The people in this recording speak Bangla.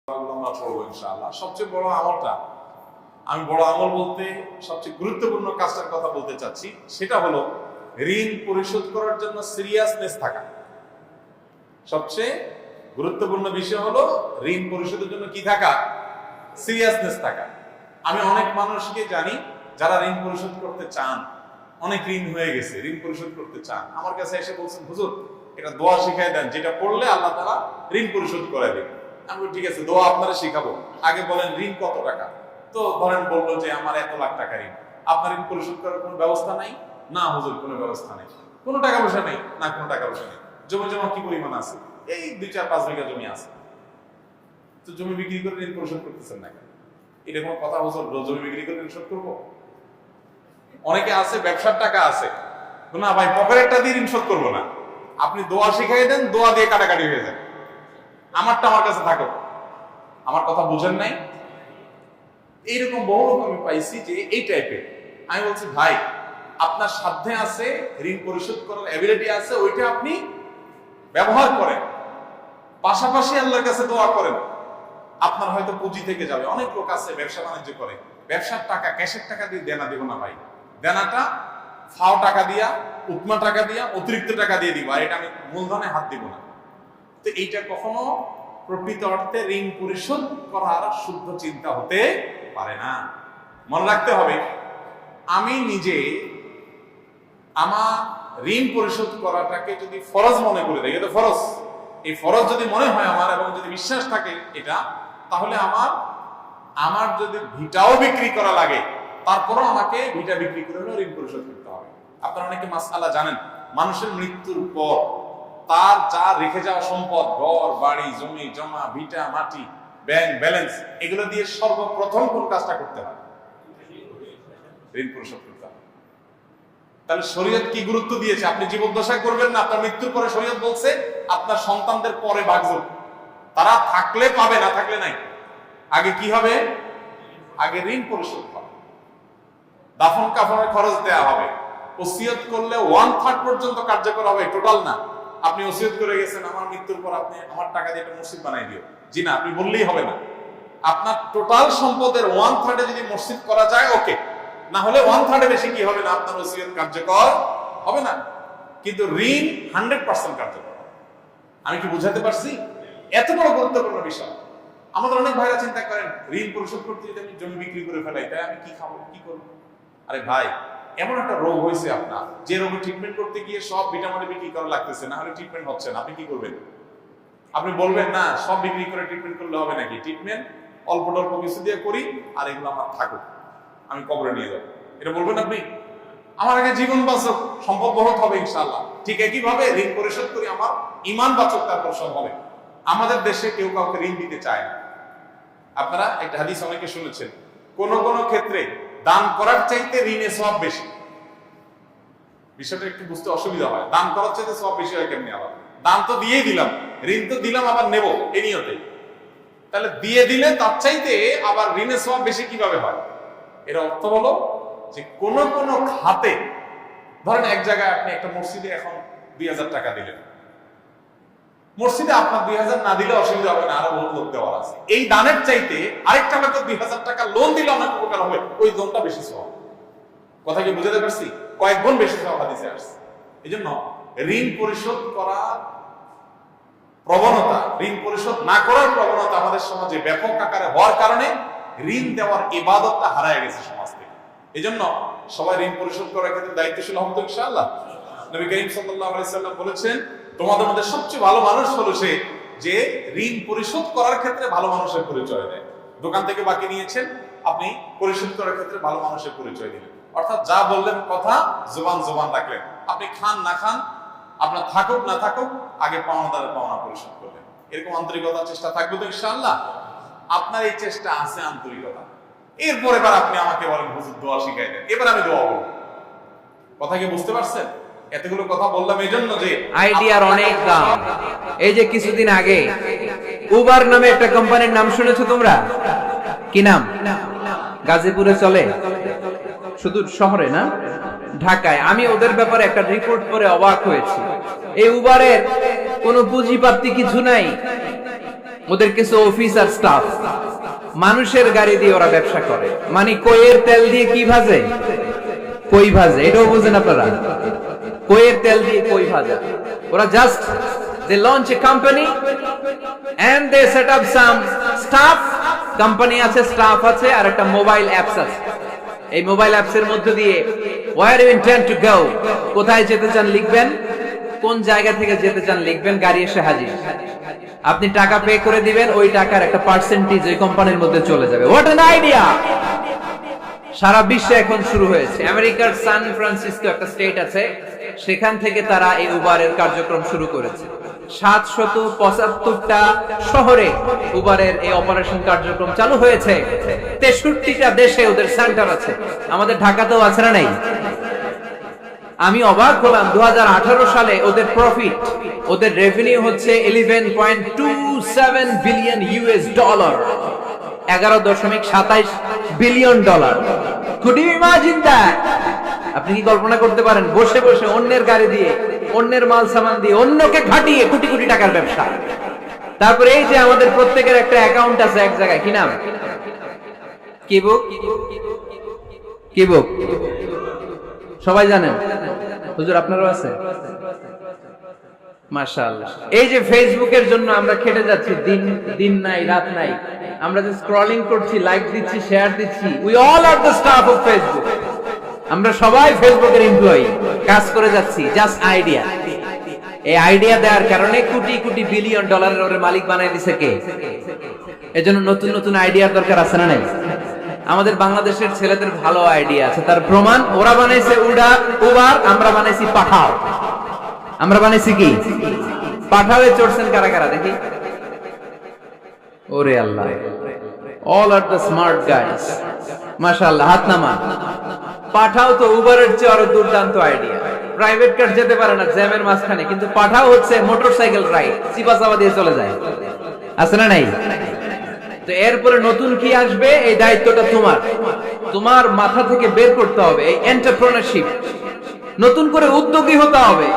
আমরা পড়বো ইনশাআল্লাহ। সবচেয়ে বড় আমলটা, আমি বড় আমল বলতে সবচেয়ে গুরুত্বপূর্ণ কাজটার কথা বলতে চাচ্ছি, সেটা হলো ঋণ পরিশোধ করার জন্য সিরিয়াসনেস থাকা। সবচেয়ে গুরুত্বপূর্ণ বিষয় হলো ঋণ পরিশোধের জন্য কি থাকা? সিরিয়াসনেস থাকা। আমি অনেক মানুষকে জানি যারা ঋণ পরিশোধ করতে চান, অনেক ঋণ হয়ে গেছে, ঋণ পরিশোধ করতে চান, আমার কাছে এসে বলছেন, হুজুর এটা দোয়া শিখাই দেন, যেটা পড়লে আল্লাহ তাআলা ঋণ পরিশোধ করে দেবে। আমি বলি ঠিক আছে, দোয়া আপনারা শিখাবো, আগে বলেন ঋণ কত টাকা। তো ধরেন বললো যে আমার 1 লাখ টাকা ঋণ, আপনার ঋণ পরিশোধ করার কোনো ব্যবস্থা নাই? না হুজুর, কোনো ব্যবস্থা নেই। কোনো টাকা পয়সা নেই? না, কোনো টাকা পয়সা নেই। জমি জমা কি পরিমাণ আছে? এই 2-4-5 বিঘা জমি আছে। তো জমি বিক্রি করে ঋণ পরিশোধ করতেছেন না কেন? এটা কোনো কথা? হুজুর জমি বিক্রি করে ঋণ শোধ করবো? অনেকে আছে ব্যবসার টাকা আছে, না ভাই পকেটেরটা দিয়ে ঋণ শোধ করবো না। আপনি দোয়া শিখাই দেন, দোয়া দিয়ে কাটাকাটি হয়ে যায়, আমারটা আমার কাছে থাকো। আমার কথা বুঝেন নাই? এইরকম বহু লোক আমি পাইছি যে এই টাইপের। আমি বলছি ভাই, আপনার সাধ্যে আছে, ঋণ পরিশোধ করার এবিলিটি আছে, ওইটা আপনি ব্যবহার করেন, পাশাপাশি আল্লাহর কাছে দোয়া করেন। আপনার হয়তো পুঁজি থেকে যাবে। অনেক লোক আছে ব্যবসা বাণিজ্য করে, ব্যবসার টাকা ক্যাশের টাকা দিয়ে দেনা দিব না ভাই, দেনাটা ফাও টাকা দিয়া, উপমা টাকা দিয়া, অতিরিক্ত টাকা দিয়ে দিব, আর এটা আমি মূলধনে হাত দিব না। তো এইটা কখনো প্রকৃত অর্থে ঋণ পরিশোধ করার শুদ্ধ চিন্তা হতে পারে না। মনে রাখতে হবে, আমি নিজে আমার ঋণ পরিশোধ করাটাকে যদি ফরজ মনে করে দেয়, এটা ফরজ, এই ফরজ যদি মনে হয় আমার, এবং যদি বিশ্বাস থাকে এটা, তাহলে আমার যদি ভিটাও বিক্রি করা লাগে, তারপরও আমাকে ভিটা বিক্রি করে হলেও ঋণ পরিশোধ করতে হবে। আপনারা অনেকে মাসআলা জানেন, মানুষের মৃত্যুর পর তার যা রেখে যাওয়া সম্পদ, ঘর বাড়ি জমি জমা ভিটা মাটি ব্যাংক ব্যালেন্স, এগুলো দিয়ে সর্বপ্রথম কোন কাজটা করতে হয়? ঋণ পরিশোধ করতে হয়। তাহলে শরীয়ত কি গুরুত্ব দিয়েছে? আপনি জীবদ্দশায় করবেন না, আপনার মৃত্যুর পরে শরীয়ত বলছে আপনার সন্তানদের পরে ভাগযোগ, তারা থাকলে পাবে, না থাকলে নাই। আগে কি হবে? আগে ঋণ পরিশোধ হবে, দাফন কাফনের খরচ দেয়া হবে, ওসিয়ত করলে 1/3 পর্যন্ত কার্যকর হবে, টোটাল না। আপনি ওসিয়ত করে গেছেন আমার মৃত্যুর পর আপনি আমার টাকা দিয়ে একটা মসজিদ বানাই দিও, জি না, আপনি বললেই হবে না। আপনার টোটাল সম্পদের 1/3 যদি মসজিদ করা যায় ওকে, না হলে 1/3 বেশি কি হবে না, আপনার ওসিয়ত কার্যকর হবে না। কিন্তু ঋণ 100% কার্যকর। আমি কি বুঝাতে পারছি? এত বড় গুরুত্বপূর্ণ বিষয়। আমাদের অনেক ভাইরা চিন্তা করেন, ঋণ পরিশোধ করতে যদি আমি জমি বিক্রি করে ফেলাই, তাই আমি কি খাবো, কি করবো? আরে ভাই, এমন একটা রোগ হয়েছে আপনার, যে রোগের ট্রিটমেন্ট করতে গিয়ে সব ভিটামিন বিক্রি করা লাগতেছে, না হলে ট্রিটমেন্ট হচ্ছে না, আপনি কি করবেন? আপনি বলবেন না সব বিক্রি করে ট্রিটমেন্ট করলে হবে নাকি? ট্রিটমেন্ট অল্প অল্প কিছু দিয়ে করি, আর এগুলো আমার থাকুক, আমি কবরে নিয়ে যাবো, এটা বলবেন আপনি? আমার আগে জীবন বাঁচক, সম্পদ বহুত হবে ইনশাআল্লাহ। ঠিক একইভাবে ঋণ পরিশোধ করি, আমার ঈমান বাঁচক, তারপর সব হবে। আমাদের দেশে কেউ কাউকে ঋণ দিতে চায় না। আপনারা একটা হাদিস অনেকে শুনেছেন, কোন কোন ক্ষেত্রে দান করার চাইতে ঋণে সওয়াব বেশি। বিষয়টা একটু বুঝতে অসুবিধা হয়, দান করার চাইতে সওয়াব বেশি হয় কেমনি? আবার দান তো দিয়েই দিলাম, ঋণ তো দিলাম, আবার নেব এই নিয়তে, তাহলে দিয়ে দিলে তার চাইতে আবার ঋণে সওয়াব বেশি কিভাবে হয়? এর অর্থ হলো যে কোন কোন খাতে, ধরেন এক জায়গায় আপনি একটা মসজিদে এখন 2000 টাকা দিলেন, মসজিদে আপনার 2000 না দিলে অসুবিধা হবে না, আরো বহুত লোক দেওয়ার আছে। এই দানের চাইতে আরেকটা লোক 2000 টাকা লোন দিলে অনেক উপকার হবে, ওই লোনটা বেশি সওয়াব। কথা কি বুঝাতে পারছি? কয়েক গুণ বেশি সওয়াব হাদিসে আসছে। এই জন্য ঋণ পরিশোধ করার প্রবণতা, ঋণ পরিশোধ না করার প্রবণতা আমাদের সমাজে ব্যাপক আকারে হওয়ার কারণে ঋণ দেওয়ার ইবাদতটা হারায় গেছে সমাজ থেকে। এই জন্য সবাই ঋণ পরিশোধ করার ক্ষেত্রে দায়িত্বশীল হব তো ইনশাআল্লাহ। নবী করিম সাল্লাল্লাহু আলাইহি সাল্লাম বলেছেন, তোমাদের মধ্যে সবচেয়ে ভালো মানুষ হলো সে যে ঋণ পরিশোধ করার ক্ষেত্রে ভালো মানুষের পরিচয় দেয়। দোকান থেকে বাকি নিয়েছেন, আপনি পরিশোধ করার ক্ষেত্রে ভালো মানুষের পরিচয় দিলেন, অর্থাৎ যা বললেন কথা জবান রাখলেন। আপনি খান না খান, আপনার থাকুক না থাকুক, আগে পাওনাদারের পাওনা পরিশোধ করলেন। এরকম আন্তরিকতার চেষ্টা থাকবে তো ইনশাআল্লাহ? আপনার এই চেষ্টা আছে, আন্তরিকতা। এরপর এবার আপনি আমাকে বলেন হুজুর দোয়া শিখাই দেন, এবার আমি দোয়া বলবো। কথা কি বুঝতে পারছেন? এতগুলো কথা বললাম এই জন্য যে আইডিয়ার অনেক দাম। এই যে কিছুদিন আগে উবার নামে একটা কোম্পানির নাম শুনেছো তোমরা? কি নাম? গাজীপুরে চলে, শুধু শহরে না, ঢাকায়। আমি ওদের ব্যাপারে একটা রিপোর্ট পড়ে অবাক হয়েছি। এই উবারের কোনো পুঁজিপাতি কিছু নাই, ওদের কিছু অফিসার স্টাফ মানুষের গাড়ি দিয়ে ওরা ব্যবসা করে, মানে কইয়ের তেল দিয়ে কি ভাজে, কই ভাজে, এটাও বুঝেন আপনারা, কইয়ের তেল দিয়ে কই ভাজা। ওরা just they launch a company and they set up some staff, company আছে, স্টাফ আছে, আর একটা মোবাইল অ্যাপস আছে। এই মোবাইল অ্যাপস এর মধ্যে দিয়ে where you intend to go, কোথায় যেতে চান লিখবেন, কোন জায়গা থেকে যেতে চান লিখবেন, গাড়ি এসে হাজির। আপনি টাকা পে করে দিবেন, ওই টাকার একটা পার্সেন্টেজ ওই কোম্পানির মধ্যে চলে যাবে। What an idea! সারা বিশ্বে এখন শুরু হয়েছে। আমেরিকার সান ফ্রান্সিসকো একটা স্টেট আছে, সেখান থেকে তারা এই উবারের কার্যক্রম শুরু করেছে। 775টা শহরে উবারের এই অপারেশন কার্যক্রম চালু হয়েছে। 63টা দেশে ওদের সেন্টার আছে। আমাদের ঢাকাতেও আছে না নাই? আমি অবাক হলাম, 2018 সালে ওদের প্রফিট, ওদের রেভিনিউ হচ্ছে 11.27 billion US dollar, 11.27 billion dollar. Could you imagine that? আপনি কি কল্পনা করতে পারেন বসে বসে অন্যের গাড়ি দিয়ে, অন্যের মাল সামান দিয়ে, অন্যকে খাটিয়ে কোটি কোটি টাকার ব্যবসা? তারপরে এই যে আমাদের প্রত্যেকের একটা অ্যাকাউন্ট আছে এক জায়গায়, কি নাম? কি বুক? কি বুক? সবাই জানেন? হুজুর আপনারও আছে? মাশাআল্লাহ। এই যে ফেসবুকের জন্য আমরা খেটে যাচ্ছি, দিন নাই রাত নাই, আমরা যে স্ক্রলিং করছি, লাইক দিচ্ছি, শেয়ার দিচ্ছি, we all are the staff of Facebook. আমরা সবাই ফেসবুকের এমপ্লয়ি, কাজ করে যাচ্ছি, জাস্ট আইডিয়া। এই আইডিয়া দেওয়ার কারণে কোটি কোটি বিলিয়ন ডলারের ওর মালিক বানাই দিছে কে? এজন্য নতুন নতুন আইডিয়ার দরকার আছে না নাই? আমাদের বাংলাদেশের ছেলেদের ভালো আইডিয়া আছে, তার প্রমাণ ওরা বানাইছে উবার, আমরা বানাইছি পাঠাও। আমরা বানাইছি কি? পাঠাওয়ে চড়ছেন কারা কারা দেখি? ওরে আল্লাহ, all are the smart guys, মাশাআল্লাহ, হাত নামান। পাঠাও তো উবারের চেয়ে আরো দুর্দান্ত আইডিয়া। প্রাইভেট কার যেতে পারে না জ্যামের মাঝখানে, কিন্তু পাঠাও হচ্ছে মোটরসাইকেল রাইড, চিপাচাপা দিয়ে চলে যায়। আছে না নাই? তো এরপরে নতুন কি আসবে, এই দায়িত্বটা তোমার। তোমার মাথা থেকে বের করতে হবে এই এন্টারপ্রেনারশিপ, নতুন করে উদ্যোগী হতে হবে।